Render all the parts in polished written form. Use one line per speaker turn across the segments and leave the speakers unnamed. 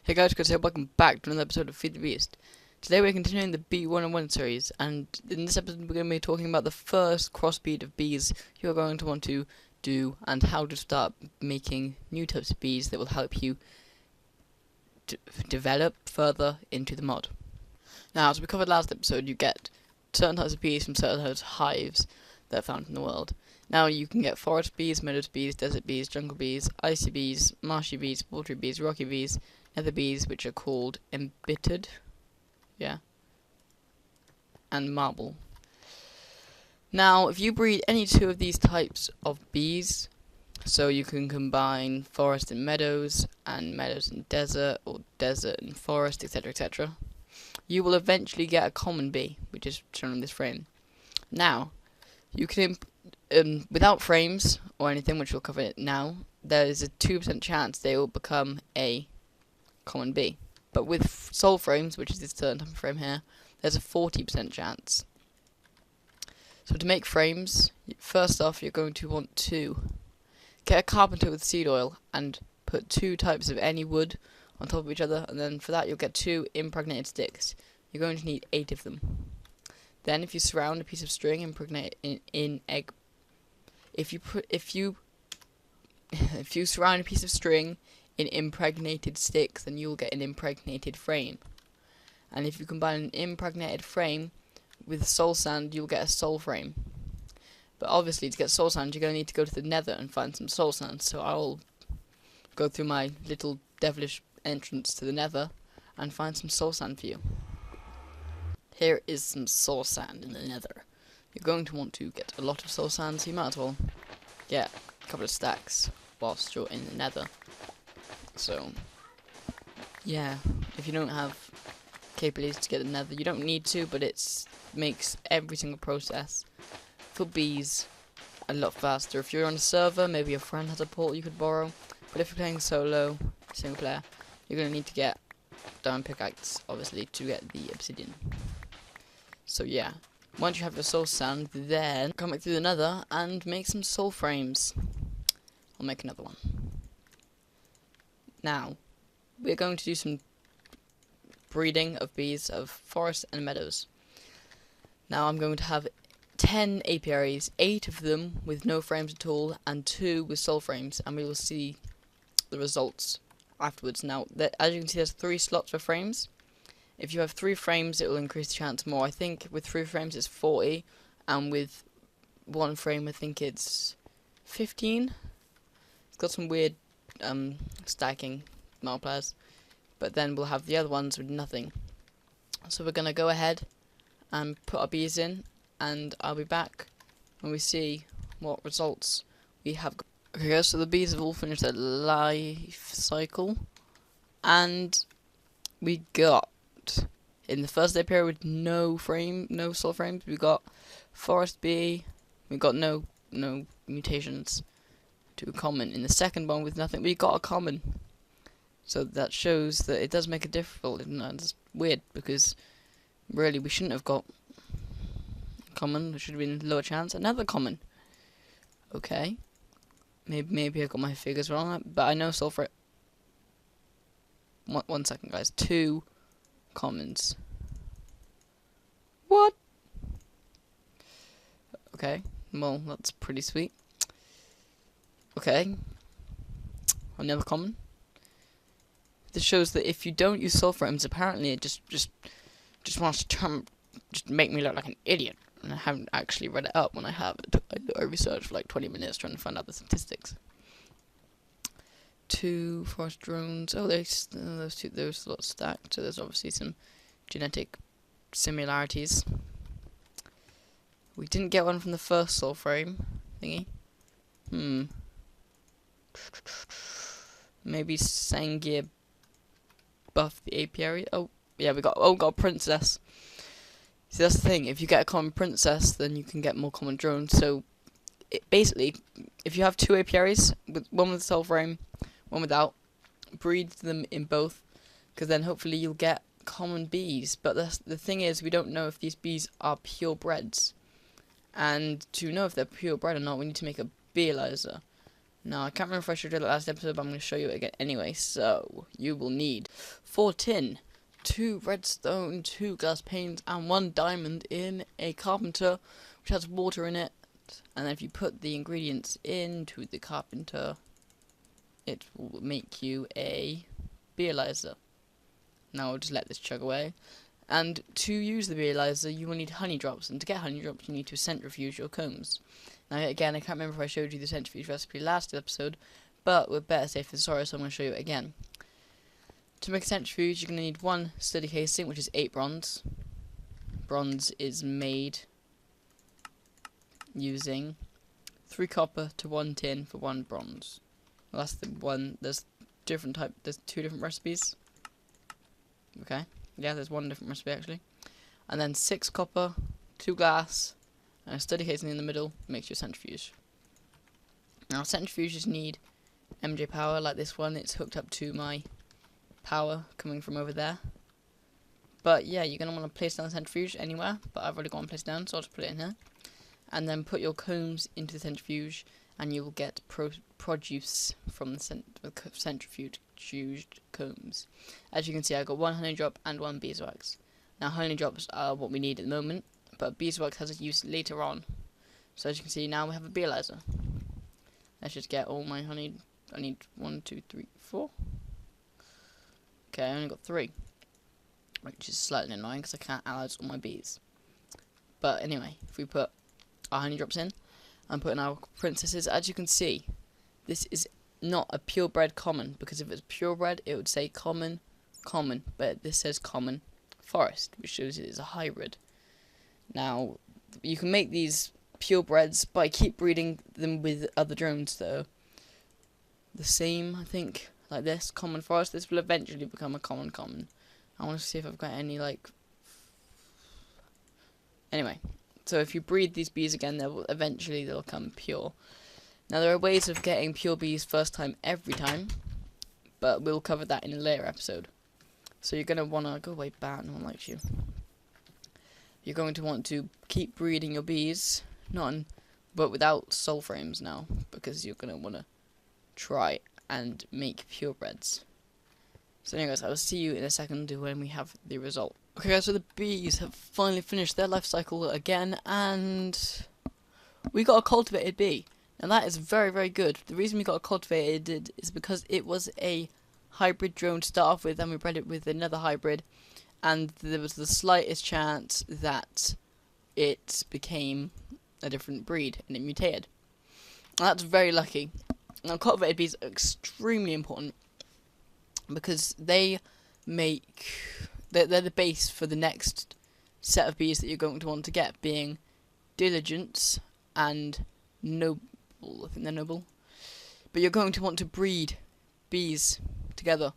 Hey guys, welcome back to another episode of Feed the Beast. Today we're continuing the Bee 101 series, and in this episode we're going to be talking about the first crossbreed of bees you're going to want to do, and how to start making new types of bees that will help you develop further into the mod. Now, as we covered last episode, you get certain types of bees from certain types of hives that are found in the world. Now you can get forest bees, meadows bees, desert bees, jungle bees, icy bees, marshy bees, watery bees, rocky bees, nether bees, which are called embittered, and marble. Now, if you breed any two of these types of bees, so you can combine forest and meadows and desert, or desert and forest, etc., etc., you will eventually get a common bee, which is shown in this frame. Now, you can without frames or anything, which we'll cover it now, there is a 2% chance they will become a common bee. But with soul frames, which is this certain type of frame here, there's a 40% chance. So to make frames, first off, you're going to want to get a carpenter with seed oil and put 2 types of any wood on top of each other, and then for that you'll get 2 impregnated sticks. You're going to need 8 of them. Then, if you surround a piece of string impregnated in egg, if you surround a piece of string in impregnated sticks, then you'll get an impregnated frame. And if you combine an impregnated frame with soul sand, you'll get a soul frame. But obviously, to get soul sand, you're going to need to go to the nether and find some soul sand. So I'll go through my little devilish entrance to the nether and find some soul sand for you. Here is some soul sand in the nether. You're going to want to get a lot of soul sand, so you might as well get a couple of stacks whilst you're in the nether. So, yeah, if you don't have capabilities to get the nether, you don't need to, but it makes every single process for bees a lot faster. If you're on a server, maybe your friend has a portal you could borrow, but if you're playing solo, single player, you're going to need to get diamond pickaxe, obviously, to get the obsidian. So yeah, once you have your soul sand, then come back through the nether and make some soul frames. I'll make another one. Now, we're going to do some breeding of bees of forest and meadows. Now I'm going to have 10 apiaries, 8 of them with no frames at all, and 2 with soul frames, and we will see the results afterwards. Now, as you can see, there's 3 slots for frames. If you have 3 frames, it will increase the chance more. I think with 3 frames it's 40, and with 1 frame I think it's 15. It's got some weird stacking multipliers, but then we'll have the other ones with nothing. So we're going to go ahead and put our bees in, and I'll be back when we see what results we have. Okay guys, so the bees have all finished their life cycle, and we got, in the first day period with no soul frames, we got forest bee, we got no mutations to a common. In the second one with nothing, we got a common. So that shows that it does make a difference. It's weird, because really we shouldn't have got common, there should have been lower chance. Another common. Okay. Maybe I got my figures wrong, but I know sulfur. One second, guys. 2 commons. What? Okay. Well, that's pretty sweet. Okay. Another common. This shows that if you don't use soul frames, apparently it just wants to just make me look like an idiot. And I haven't actually read it up. When I have, I researched for like 20 minutes trying to find out the statistics. 2 forest drones. Oh, those a lot stacked. So there's obviously some genetic similarities. We didn't get one from the first soul frame thingy. Maybe Sangir buffed the apiary. Oh yeah, we got a princess. See, that's the thing, if you get a common princess, then you can get more common drones. So, basically, if you have 2 apiaries, one with soul frame, one without, breed them in both, because then hopefully you'll get common bees. But the thing is, we don't know if these bees are purebreds. And to know if they're purebred or not, we need to make a bee Eliza. Now, I can't remember if I showed you the last episode, but I'm going to show you it again anyway. So, you will need 4 tin, 2 redstone, 2 glass panes, and 1 diamond in a carpenter, which has water in it. And then if you put the ingredients into the carpenter, it will make you a beealyzer. Now, I'll just let this chug away. And to use the beealyzer, you will need honey drops, and to get honey drops, you need to centrifuge your combs. Now, again, I can't remember if I showed you the centrifuge recipe last episode, but we're better safe than sorry, so I'm going to show you it again. To make a centrifuge, you're going to need 1 sturdy casing, which is 8 bronze. Bronze is made using 3 copper to 1 tin for 1 bronze. Well, that's the one. There's 2 different recipes. Okay. Yeah, there's 1 different recipe actually. And then 6 copper, 2 glass, and a sturdy casing in the middle makes your centrifuge. Now, centrifuges need MJ power like this one. It's hooked up to my power coming from over there. But yeah, you're going to want to place down the centrifuge anywhere, but I've already got one placed down, so I'll just put it in here. And then put your combs into the centrifuge, and you will get produce from the centrifuged combs. As you can see, I got 1 honey drop and 1 beeswax. Now, honey drops are what we need at the moment, but beeswax has a use later on. So as you can see, now we have a beealyzer. Let's just get all my honey. I need 1, 2, 3, 4. Okay, I only got 3, which is slightly annoying because I can't analyze all my bees. But anyway, if we put our honey drops in and put in our princesses, as you can see, this is not a purebred common, because if it's purebred it would say common, but this says common forest, which shows it is a hybrid. Now, you can make these purebreds by keep breeding them with other drones that are the same, I think, like this, common forest. This will eventually become a common. I want to see if I've got any, like... Anyway, so if you breed these bees again, eventually they'll come pure. Now, there are ways of getting pure bees first time every time, but we'll cover that in a later episode. So you're going to want to... Go away, bat, no one likes you. You're going to want to keep breeding your bees, but without soul frames now, because you're going to want to try and make purebreds. So anyways, I will see you in a second when we have the result. Okay guys, so the bees have finally finished their life cycle again, and we got a cultivated bee. Now that is very, very good. The reason we got a cultivated is because it was a hybrid drone to start off with, and we bred it with another hybrid, and there was the slightest chance that it became a different breed and it mutated. Now, that's very lucky. Now, cultivated bees are extremely important because they're the base for the next set of bees that you're going to want to get, being diligence and noble. I think they're noble. But you're going to want to breed bees together.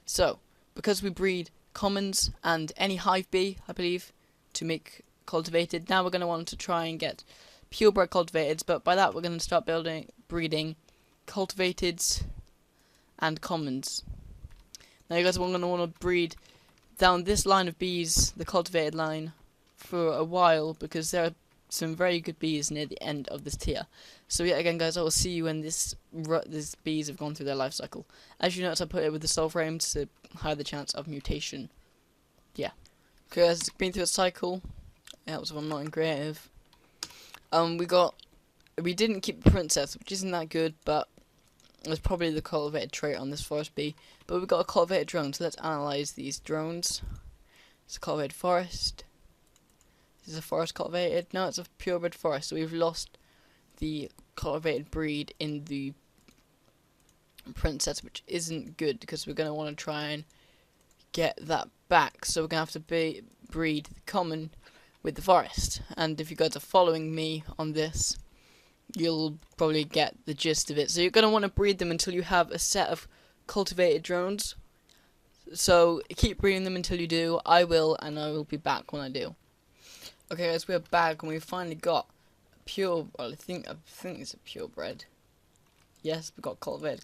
So, because we breed commons and any hive bee, I believe, to make cultivated, now we're going to want to try and get purebred cultivateds, but by that we're going to start breeding cultivateds and commons. Now you guys are going to want to breed down this line of bees, the cultivated line, for a while, because there are some very good bees near the end of this tier. So yeah, again guys, I will see you when these bees have gone through their life cycle. As you notice, I put it with the soul frames to hide the chance of mutation. Yeah. Okay guys, it's been through a cycle. It helps if I'm not in creative. We didn't keep the princess, which isn't that good, but it's probably the cultivated trait on this forest bee. But we got a cultivated drone, so let's analyze these drones. It's a cultivated forest. This is a forest cultivated. No, it's a purebred forest, so we've lost the cultivated breed in the princess, which isn't good, because we're going to want to try and get that back. So we're going to have to breed the common with the forest. And if you guys are following me on this, you'll probably get the gist of it. So you're going to want to breed them until you have a set of cultivated drones. So keep breeding them until you do. I will, and I will be back when I do. Okay guys, we're back and we finally got pure, well, I think it's a purebred. Yes, we got cultivated.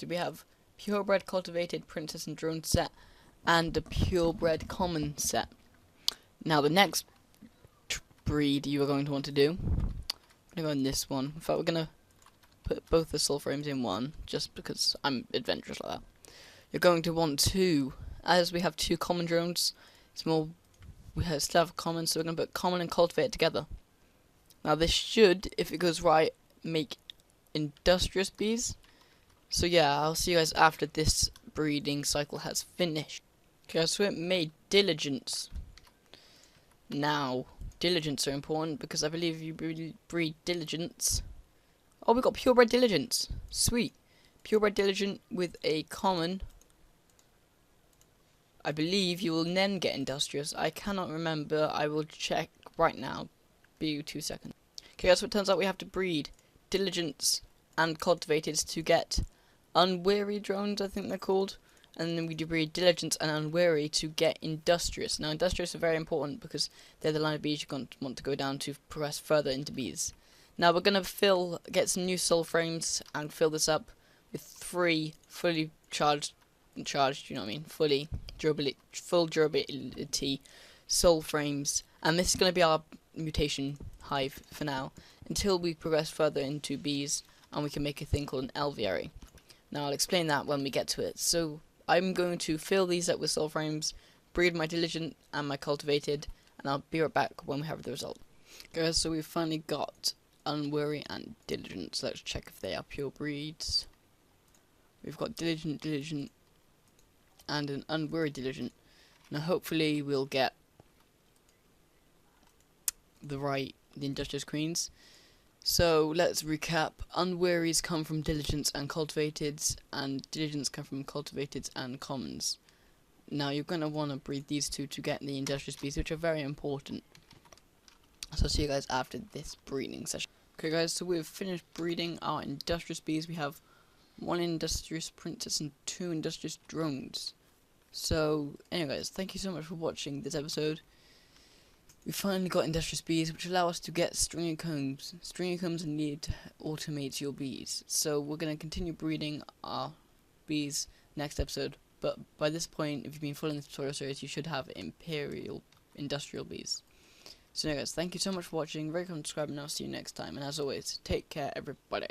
We have purebred, cultivated, princess and drone set, and a purebred common set. Now the next breed you are going to want to do, I'm going to go in this one. In fact, we're going to put both the soul frames in one, just because I'm adventurous like that. You're going to want two, as we have two common drones. It's more, still have common, so we're going to put common and cultivate together. Now this should, if it goes right, make industrious bees. So yeah, I'll see you guys after this breeding cycle has finished. Okay, so it made diligence. Now, diligence are important because I believe you breed diligence. Oh, we got purebred diligence. Sweet. Purebred diligent with a common. I believe you will then get industrious. I cannot remember. I will check right now. Be 2 seconds. Okay, so it turns out we have to breed diligence and cultivated to get unwary drones, I think they're called. And then we do breed diligence and unwary to get industrious. Now, industrious are very important because they're the line of bees you're going to want to go down to progress further into bees. Now, we're going to get some new soul frames and fill this up with 3 fully charged, you know what I mean, full durability soul frames. And this is going to be our mutation hive for now, until we progress further into bees and we can make a thing called an alveary. Now, I'll explain that when we get to it. So, I'm going to fill these up with soul frames, breed my diligent and my cultivated, and I'll be right back when we have the result. Guys, so we've finally got unwary and diligent. So let's check if they are pure breeds. We've got diligent, and an unwary diligent. Now hopefully we'll get the industrious queens. So let's recap. Unwaries come from diligence and cultivateds, and diligence come from cultivateds and commons. Now you're going to want to breed these two to get the industrious bees, which are very important. So I'll see you guys after this breeding session. Okay guys, so we've finished breeding our industrious bees. We have 1 industrious princess and 2 industrious drones. So anyways, thank you so much for watching this episode. We finally got industrious bees, which allow us to get stringy combs. Stringy combs are needed to automate your bees. So we're going to continue breeding our bees next episode. But by this point, if you've been following the tutorial series, you should have industrial bees. So anyways, thank you so much for watching. Very subscribe, and I'll see you next time. And as always, take care, everybody.